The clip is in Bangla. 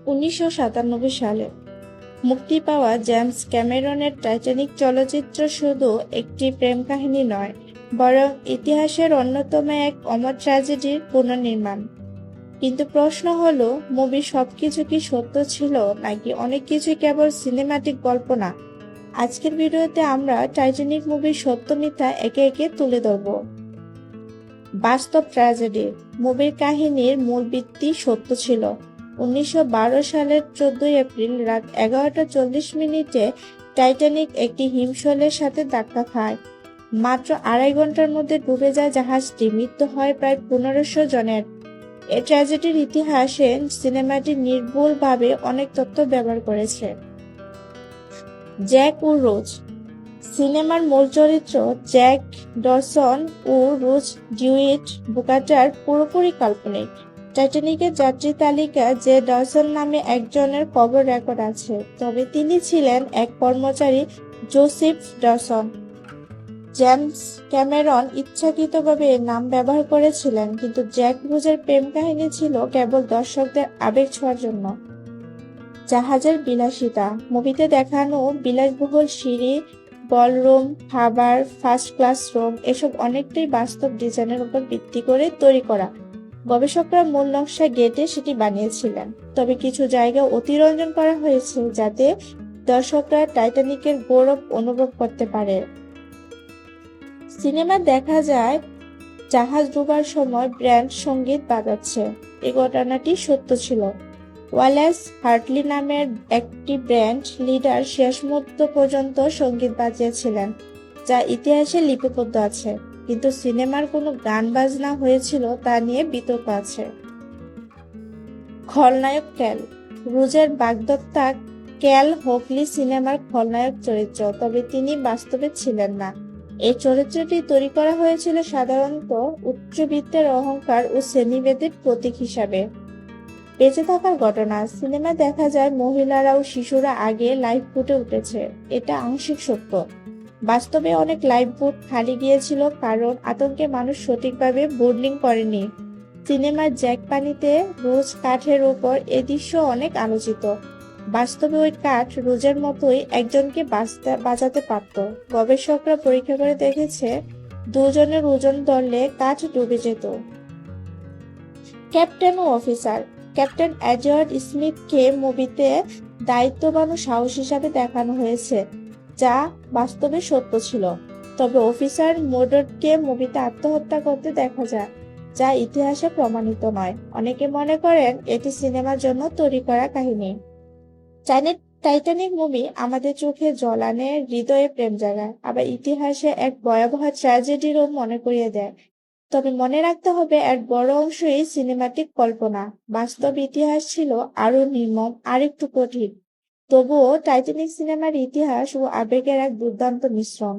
১৯৯৭ সালে মুক্তি পাওয়া জেমস ক্যামেরনের টাইটানিক চলচ্চিত্র শুধু একটি প্রেম কাহিনী নয়, বরং ইতিহাসের অন্যতম এক অমর ট্র্যাজেডির পুনর্নির্মাণ। কিন্তু প্রশ্ন হলো, মুভির সবকিছু কি সত্য ছিল, নাকি অনেক কিছুই কেবল সিনেমাটিক কল্পনা? আজকের ভিডিওতে আমরা টাইটানিক মুভির সত্য মিথ্যা একে একে তুলে ধরব। বাস্তব ট্র্যাজেডি। মুভির কাহিনীর মূল ভিত্তি সত্য ছিল। ১৯১২ সালের ১৪ এপ্রিল রাত ১১টা ৪০ মিনিটে টাইটানিক একটি হিমশৈলের সাথে ধাক্কা খায়। মাত্র ২.৫ ঘন্টার মধ্যে ডুবে যায় জাহাজটি। মৃত্যু হয় প্রায় ১৫০০ জনের। এই ট্র্যাজেডির ইতিহাসে সিনেমাটি নির্ভুলভাবে অনেক তথ্য ব্যবহার করেছে। জ্যাক ও রোজ। সিনেমার মূল চরিত্র জ্যাক ডরসন ও রোজ ডিউইট বুকাটার পুরোপুরি কাল্পনিক। টাইটানিকের যাত্রী তালিকা যে ডরসন নামে একজনের কবর রেকর্ড আছে, তবে তিনি ছিলেন এক কর্মচারী জোসেফ ডরসন। জেমস ক্যামেরন ইচ্ছাকৃতভাবে এর নাম ব্যবহার করেছিলেন, কিন্তু জ্যাক রোজের প্রেম কাহিনী ছিল কেবল দর্শকদের আবেগ ছোঁয়ার জন্য। জাহাজের বিলাসিতা। মুভিতে দেখানো বিলাসবহুল সিঁড়ি, বলরুম, খাবার, ফার্স্ট ক্লাস রুম এসব অনেকটাই বাস্তব ডিজাইনের উপর ভিত্তি করে তৈরি করা। গবেষকরা মূল নকশা গেটে সেটি বানিয়েছিলেন, তবে কিছু জায়গা অতিরঞ্জন করা হয়েছে যাতে দর্শকরা টাইটানিকের গৌরব অনুভব করতে পারে। সিনেমা দেখা যায় জাহাজ ডুবার সময় ব্যান্ড সঙ্গীত বাজাচ্ছে। এই ঘটনাটি সত্য ছিল। ওয়ালেস হার্টলি নামের একটি ব্যান্ড লিডার শেষ মুহূর্ত পর্যন্ত সঙ্গীত বাজিয়েছিলেন, যা ইতিহাসে লিপিবদ্ধ আছে, কিন্তু সিনেমার কোনো গান বাজনা হয়েছিল তা নিয়ে বিতর্ক আছে। খলনায়ক ক্যাল। রোজের বাগদত্তা ক্যাল হোকলি সিনেমার খলনায়ক চরিত্র, তবে তিনি বাস্তবে ছিলেন না। এই চরিত্রটি তৈরি করা হয়েছিল সাধারণত উচ্চবিত্তের অহংকার ও শ্রেণীভেদের প্রতীক হিসাবে। বেঁচে থাকার ঘটনা। সিনেমা দেখা যায় মহিলারা ও শিশুরা আগে লাইফ বুটে উঠেছে। এটা আংশিক সত্য। বাস্তবে অনেক লাইফ বুট খালি গিয়েছিল কারণ আতঙ্কে মানুষ সঠিকভাবে বোর্ডিং করেনি। সিনেমার জ্যাক পানিতে, রোজ কাঠের উপর এ দৃশ্য অনেক আলোচিত। বাস্তবে ওই কাঠ রোজের মতোই একজনকে বাঁচাতে পারত। গবেষকরা পরীক্ষা করে দেখেছে, দুজনের ওজন ধরলে কাঠ ডুবে যেত। ক্যাপ্টেন ও অফিসার। ক্যাপ্টেন এডওয়ার্ড স্মিথকে মুভিতে দায়িত্ববান ও সাহস হিসাবে দেখানো হয়েছে, যা বাস্তবে সত্য ছিল। তবে অফিসার মোডকে মুভিতে আত্মহত্যা করতে দেখা যায়, যা ইতিহাসে প্রমাণিত নয়। অনেকে মনে করেন এটি সিনেমার জন্য তৈরি করা কাহিনী। টাইটানিক মুভি আমাদের চোখে জল আনে, হৃদয়ে প্রেম জাগায়, আবার ইতিহাসে এক ভয়াবহ ট্র্যাজেডিরও মনে করিয়ে দেয়। তবে মনে রাখতে হবে, এর বড় অংশই সিনেমাটিক কল্পনা। বাস্তব ইতিহাস ছিল আরো নির্মম, আরেকটু কঠিন। তবুও টাইটানিক সিনেমার ইতিহাস ও আবেগের এক দুর্দান্ত মিশ্রণ।